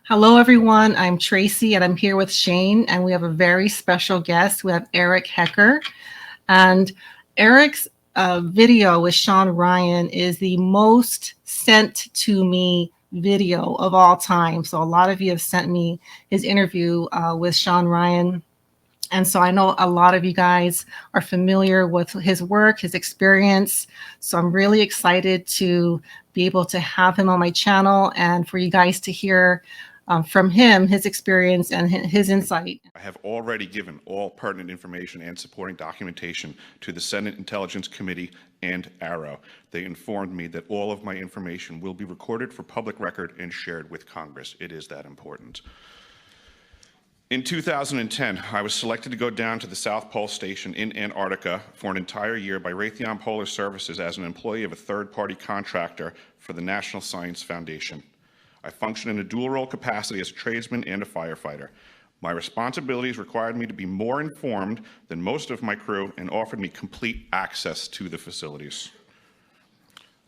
Hello, everyone. I'm Tracy, and I'm here with Shane, and we have a very special guest. We have Eric Hecker, and Eric's video with Sean Ryan is the most sent to me video of all time. So a lot of you have sent me his interview with Sean Ryan. And so I know a lot of you guys are familiar with his work, his experience. So I'm really excited to be able to have him on my channel and for you guys to hear from him, his experience and his insight. I have already given all pertinent information and supporting documentation to the Senate Intelligence Committee and AARO. They informed me that all of my information will be recorded for public record and shared with Congress. It is that important. In 2010, I was selected to go down to the South Pole Station in Antarctica for an entire year by Raytheon Polar Services as an employee of a third-party contractor for the National Science Foundation. I function in a dual-role capacity as a tradesman and a firefighter. My responsibilities required me to be more informed than most of my crew and offered me complete access to the facilities.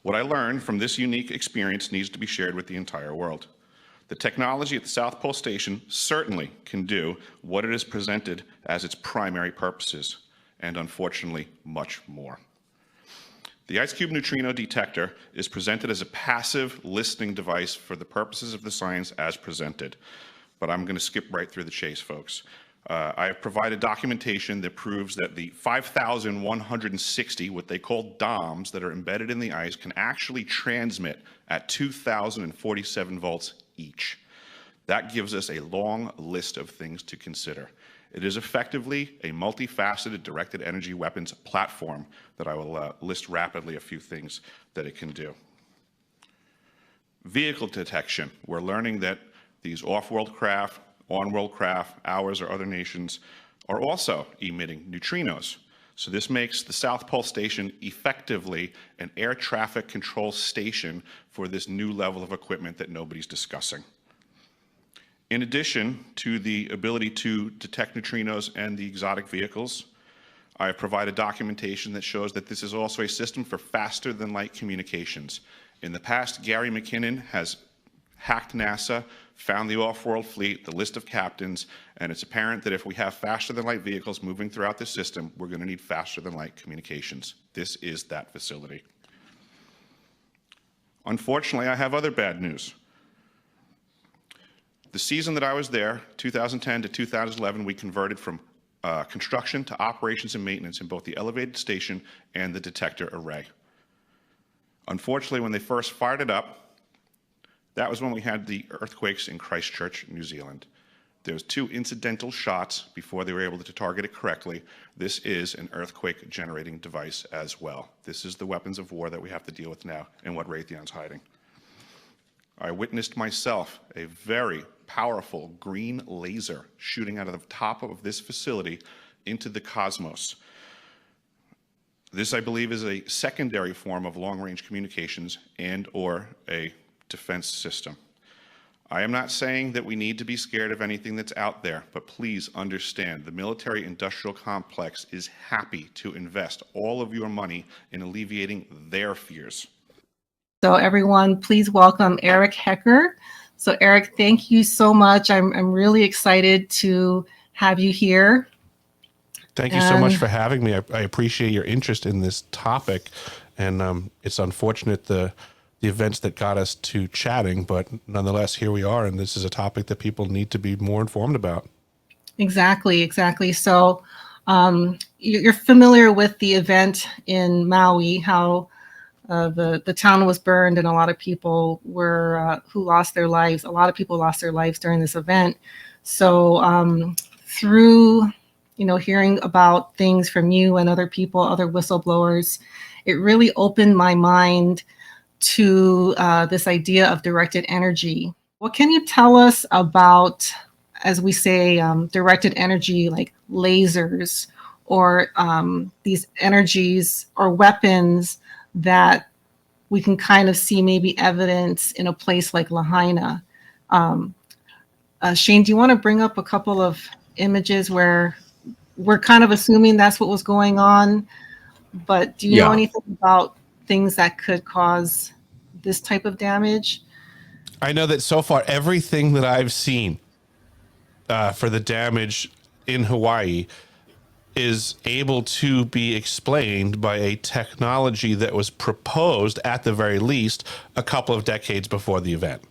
What I learned from this unique experience needs to be shared with the entire world. The technology at the South Pole Station certainly can do what it is presented as its primary purposes, and unfortunately, much more. The IceCube neutrino detector is presented as a passive listening device for the purposes of the science as presented. But I'm going to skip right through the chase, folks. I have provided documentation that proves that the 5,160, what they call DOMs, that are embedded in the ice can actually transmit at 2,047 volts each. That gives us a long list of things to consider. It is effectively a multifaceted directed energy weapons platform that I will list rapidly a few things that it can do. Vehicle detection. We're learning that these off-world craft, on-world craft, ours or other nations, are also emitting neutrinos. So this makes the South Pole Station effectively an air traffic control station for this new level of equipment that nobody's discussing. In addition to the ability to detect neutrinos and the exotic vehicles, I have provided documentation that shows that this is also a system for faster than light communications. In the past, Gary McKinnon has hacked NASA, found the off-world fleet, the list of captains, and it's apparent that if we have faster than light vehicles moving throughout the system, we're going to need faster than light communications. This is that facility. Unfortunately, I have other bad news. The season that I was there, 2010 to 2011, we converted from construction to operations and maintenance in both the elevated station and the detector array. Unfortunately, when they first fired it up, that was when we had the earthquakes in Christchurch, New Zealand. There was 2 incidental shots before they were able to target it correctly. This is an earthquake generating device as well. This is the weapons of war that we have to deal with now and what Raytheon's hiding. I witnessed myself a very powerful green laser shooting out of the top of this facility into the cosmos. This, I believe, is a secondary form of long-range communications and or a defense system. I am not saying that we need to be scared of anything that's out there, but please understand the military-industrial complex is happy to invest all of your money in alleviating their fears. So everyone, please welcome Eric Hecker. So Eric, thank you so much. I'm really excited to have you here. Thank you so much for having me. I appreciate your interest in this topic, and it's unfortunate the events that got us to chatting, but nonetheless, here we are, and this is a topic that people need to be more informed about. Exactly. So you're familiar with the event in Maui, how the town was burned and a lot of people were who lost their lives. A lot of people lost their lives during this event. So through hearing about things from you and other people, other whistleblowers, it really opened my mind to this idea of directed energy. What can you tell us about, as we say, directed energy, like lasers or these energies or weapons that we can kind of see maybe evidence in a place like Lahaina? Shane, do you want to bring up a couple of images where we're kind of assuming that's what was going on, but do you know anything about things that could cause this type of damage? I know that so far, everything that I've seen for the damage in Hawaii is able to be explained by a technology that was proposed, at the very least, a couple of decades before the event.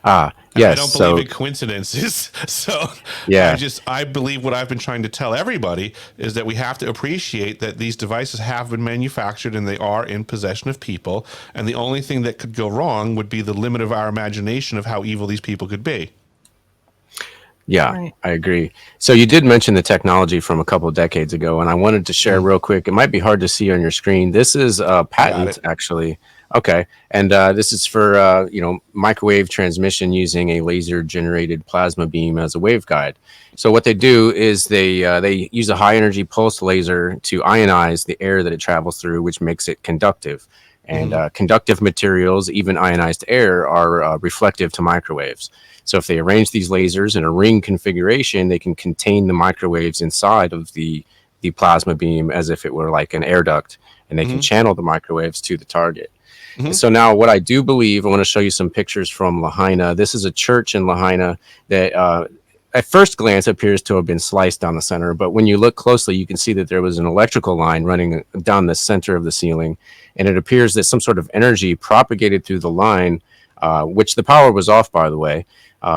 And I Yes. don't believe So in coincidences. So yeah, I believe what I've been trying to tell everybody is that we have to appreciate that these devices have been manufactured and they are in possession of people. And the only thing that could go wrong would be the limit of our imagination of how evil these people could be. yeah, Right. I agree. So you did mention the technology from a couple of decades ago, and I wanted to share real quick. It might be hard to see on your screen. This is a patent, it. actually. Okay, and this is for microwave transmission using a laser generated plasma beam as a waveguide. So what they do is they use a high energy pulse laser to ionize the air that it travels through, which makes it conductive. And conductive materials, even ionized air, are reflective to microwaves. So if they arrange these lasers in a ring configuration, they can contain the microwaves inside of the plasma beam as if it were like an air duct, and they can channel the microwaves to the target. And so now what I do believe, I want to show you some pictures from Lahaina. This is a church in Lahaina that at first glance appears to have been sliced down the center, but when you look closely, you can see that there was an electrical line running down the center of the ceiling, and it appears that some sort of energy propagated through the line, which the power was off, by the way.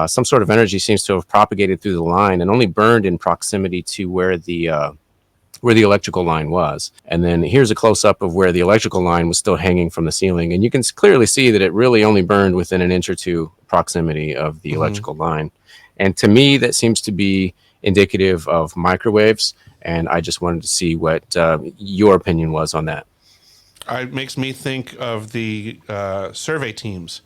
Some sort of energy seems to have propagated through the line and only burned in proximity to where the electrical line was. And then here's a close-up of where the electrical line was still hanging from the ceiling, and you can clearly see that it really only burned within an inch or two proximity of the electrical line. And to me, that seems to be indicative of microwaves, and I just wanted to see what your opinion was on that. It makes me think of the survey teams,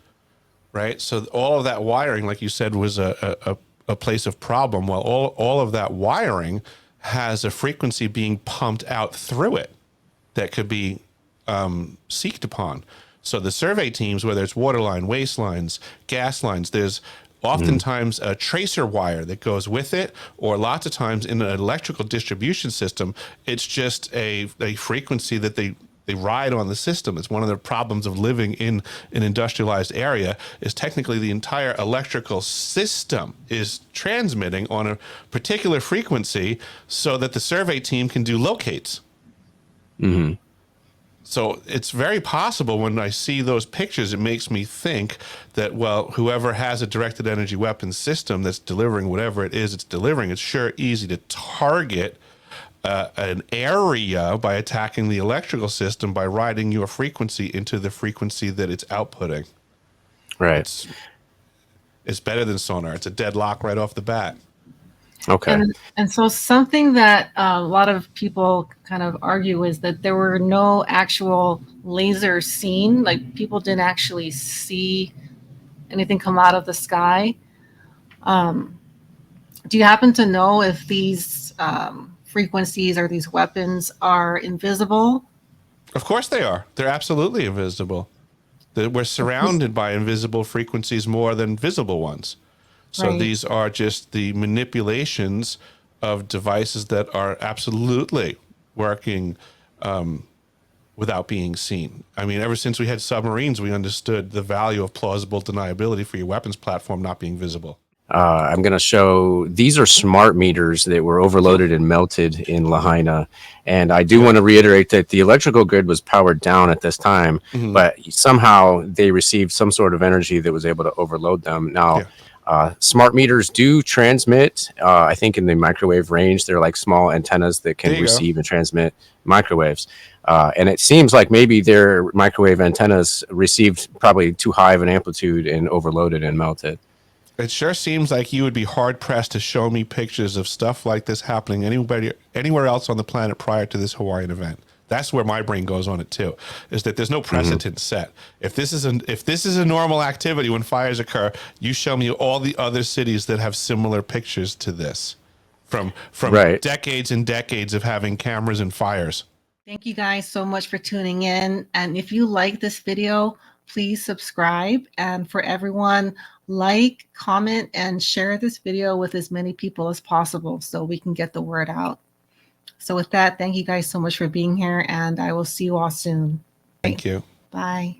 right? So all of that wiring, like you said, was a place of problem. Well, all of that wiring has a frequency being pumped out through it that could be seeked upon. So the survey teams, whether it's water line, waste lines, gas lines, there's oftentimes a tracer wire that goes with it, or lots of times in an electrical distribution system, it's just a frequency that they ride on the system. It's one of the problems of living in an industrialized area is technically the entire electrical system is transmitting on a particular frequency so that the survey team can do locates. So it's very possible when I see those pictures, it makes me think that, well, whoever has a directed energy weapons system that's delivering whatever it is it's delivering, it's sure easy to target an area by attacking the electrical system by riding your frequency into the frequency that it's outputting. Right. It's better than sonar. It's a deadlock right off the bat. Okay. And so something that a lot of people kind of argue is that there were no actual lasers seen. Like people didn't actually see anything come out of the sky. Do you happen to know if these frequencies or these weapons are invisible? Of course they are. They're absolutely invisible. We're surrounded by invisible frequencies more than visible ones. So Right. these are just the manipulations of devices that are absolutely working without being seen. I mean, ever since we had submarines, we understood the value of plausible deniability for your weapons platform not being visible. I'm going to show, these are smart meters that were overloaded and melted in Lahaina. And I do want to reiterate that the electrical grid was powered down at this time, but somehow they received some sort of energy that was able to overload them. Now, smart meters do transmit, I think in the microwave range, they're like small antennas that can receive and transmit microwaves. And it seems like maybe their microwave antennas received probably too high of an amplitude and overloaded and melted. It sure seems like you would be hard pressed to show me pictures of stuff like this happening anywhere else on the planet prior to this Hawaiian event. That's where my brain goes on it too, is that there's no precedent set. If this is a normal activity when fires occur, you show me all the other cities that have similar pictures to this from decades and decades of having cameras and fires. Thank you guys so much for tuning in. And if you like this video, please subscribe. And for everyone, like, comment, and share this video with as many people as possible so we can get the word out. So with that, thank you guys so much for being here, and I will see you all soon. Thank you. Bye.